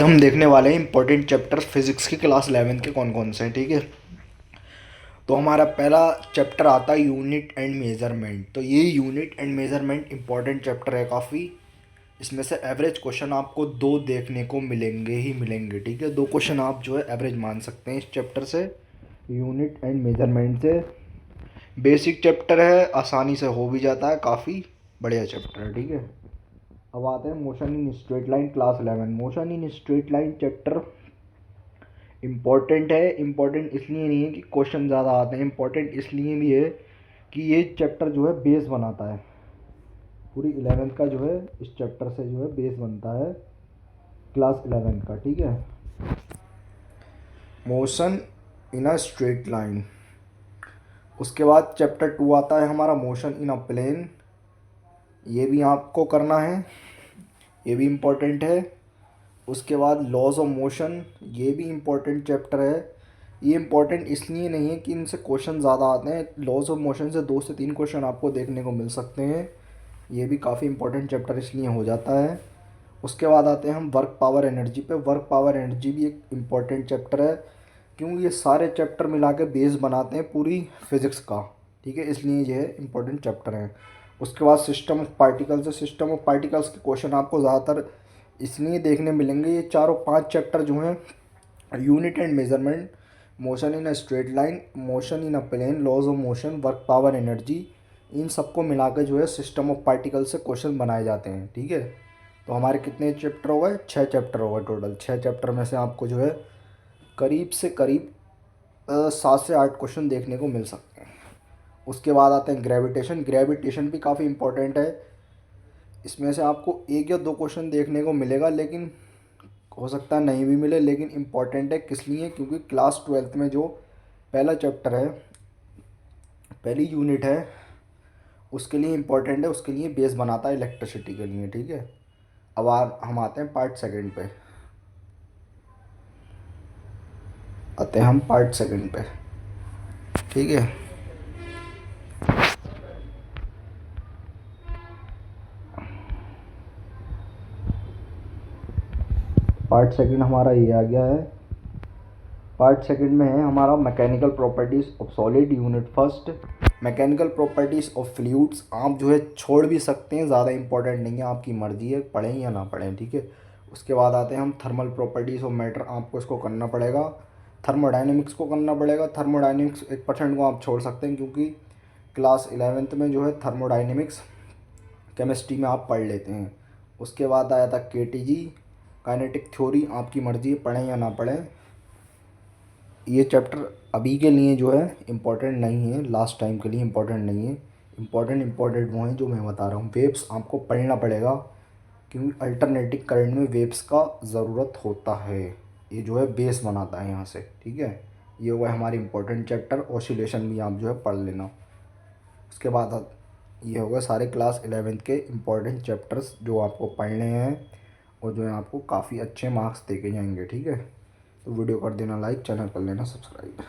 हम देखने वाले हैं इंपॉर्टेंट चैप्टर फिजिक्स की क्लास 11th के कौन कौन से हैं। ठीक है, तो हमारा पहला चैप्टर आता है यूनिट एंड मेजरमेंट। तो ये unit and measurement important chapter है काफ़ी। इसमें से एवरेज क्वेश्चन आपको दो देखने को मिलेंगे ही मिलेंगे। ठीक है, दो क्वेश्चन आप जो है एवरेज मान सकते हैं इस चैप्टर से, यूनिट एंड मेजरमेंट से। बेसिक चैप्टर है, आसानी से हो भी जाता है, काफ़ी बढ़िया चैप्टर है। ठीक है, अब आते हैं motion in straight line class 11। Motion in straight line chapter important है। इम्पॉर्टेंट इसलिए नहीं है कि क्वेश्चन ज़्यादा आते हैं, इम्पॉर्टेंट इसलिए भी है कि ये चैप्टर जो है बेस बनाता है। पूरी 11th का जो है इस चैप्टर से जो है बेस बनता है क्लास 11th का। ठीक है, motion in a straight line. उसके बाद चैप्टर 2 आता है हमारा मोशन इन अ प्लेन। ये भी आपको करना है, ये भी इम्पोर्टेंट है। उसके बाद लॉज ऑफ मोशन, ये भी इम्पोर्टेंट चैप्टर है। ये इम्पोर्टेंट इसलिए नहीं है कि इनसे क्वेश्चन ज़्यादा आते हैं, लॉज ऑफ मोशन से 2 से 3 क्वेश्चन आपको देखने को मिल सकते हैं। ये भी काफ़ी इंपॉर्टेंट चैप्टर इसलिए हो जाता है। उसके बाद आते हैं हम वर्क पावर एनर्जी पे। वर्क पावर एनर्जी भी एक इम्पॉर्टेंट चैप्टर है, क्योंकि ये सारे चैप्टर मिला के बेस बनाते हैं पूरी फिज़िक्स का। ठीक है, इसलिए ये इम्पोर्टेंट चैप्टर हैं। उसके बाद सिस्टम ऑफ पार्टिकल्स है। सिस्टम ऑफ पार्टिकल्स के क्वेश्चन आपको ज़्यादातर इसलिए देखने मिलेंगे, ये चारों 5 चैप्टर जो हैं, unit and measurement, motion in a straight line, motion in a plane, laws of motion, work power energy, इन सबको मिला के जो है सिस्टम ऑफ पार्टिकल से क्वेश्चन बनाए जाते हैं। ठीक है, तो हमारे कितने चैप्टर हो गए? 6 चैप्टर हो गए टोटल। 6 चैप्टर में से आपको जो है करीब से करीब 7 से 8 क्वेश्चन देखने को मिल सकते हैं। उसके बाद आते हैं ग्रेविटेशन। ग्रेविटेशन भी काफ़ी इंपॉर्टेंट है। इसमें से आपको 1 या 2 क्वेश्चन देखने को मिलेगा, लेकिन हो सकता है नहीं भी मिले, लेकिन इम्पॉर्टेंट है। किस लिए? क्योंकि क्लास 12th में जो पहला चैप्टर है, पहली यूनिट है, उसके लिए इम्पोर्टेंट है, उसके लिए बेस बनाता है इलेक्ट्रिसिटी के लिए। ठीक है, अब हम आते हैं पार्ट सेकंड पे। आते हैं हम पार्ट सेकंड पे। ठीक है, पार्ट सेकंड हमारा ये आ गया है। पार्ट सेकंड में है हमारा mechanical properties of solid. Unit first, mechanical properties of fluids. आप जो है छोड़ भी सकते हैं, ज़्यादा इंपॉर्टेंट नहीं है, आपकी मर्ज़ी है पढ़ें या ना पढ़ें। ठीक है, उसके बाद आते हैं हम थर्मल प्रॉपर्टीज़ ऑफ मैटर। आपको इसको करना पड़ेगा, थर्मोडाइनमिक्स को करना पड़ेगा। थर्मोडाइनमिक्स 1% को आप छोड़ सकते हैं, क्योंकि क्लास 11th में जो है थर्मोडाइनमिक्स केमिस्ट्री में आप पढ़ लेते हैं। उसके बाद आया था केटीजी, काइनेटिक थ्योरी। आपकी मर्ज़ी है पढ़ें या ना पढ़ें। ये चैप्टर अभी के लिए जो है इम्पोर्टेंट नहीं है, लास्ट टाइम के लिए इम्पोर्टेंट नहीं है। इम्पोर्टेंट वो हैं जो मैं बता रहा हूँ। वेव्स आपको पढ़ना पड़ेगा, क्योंकि अल्टरनेटिंग करंट में वेव्स का ज़रूरत होता है। ये जो है बेस बनाता है यहाँ से। ठीक है, ये हुआ हमारी इम्पोर्टेंट चैप्टर। ऑसिलेशन भी आप जो है पढ़ लेना। उसके बाद ये होगा सारे क्लास 11th के इम्पोर्टेंट चैप्टर्स जो आपको पढ़ने हैं, और जो है आपको काफ़ी अच्छे मार्क्स दे के जाएंगे। ठीक है, तो वीडियो कर देना लाइक, चैनल कर लेना सब्सक्राइब।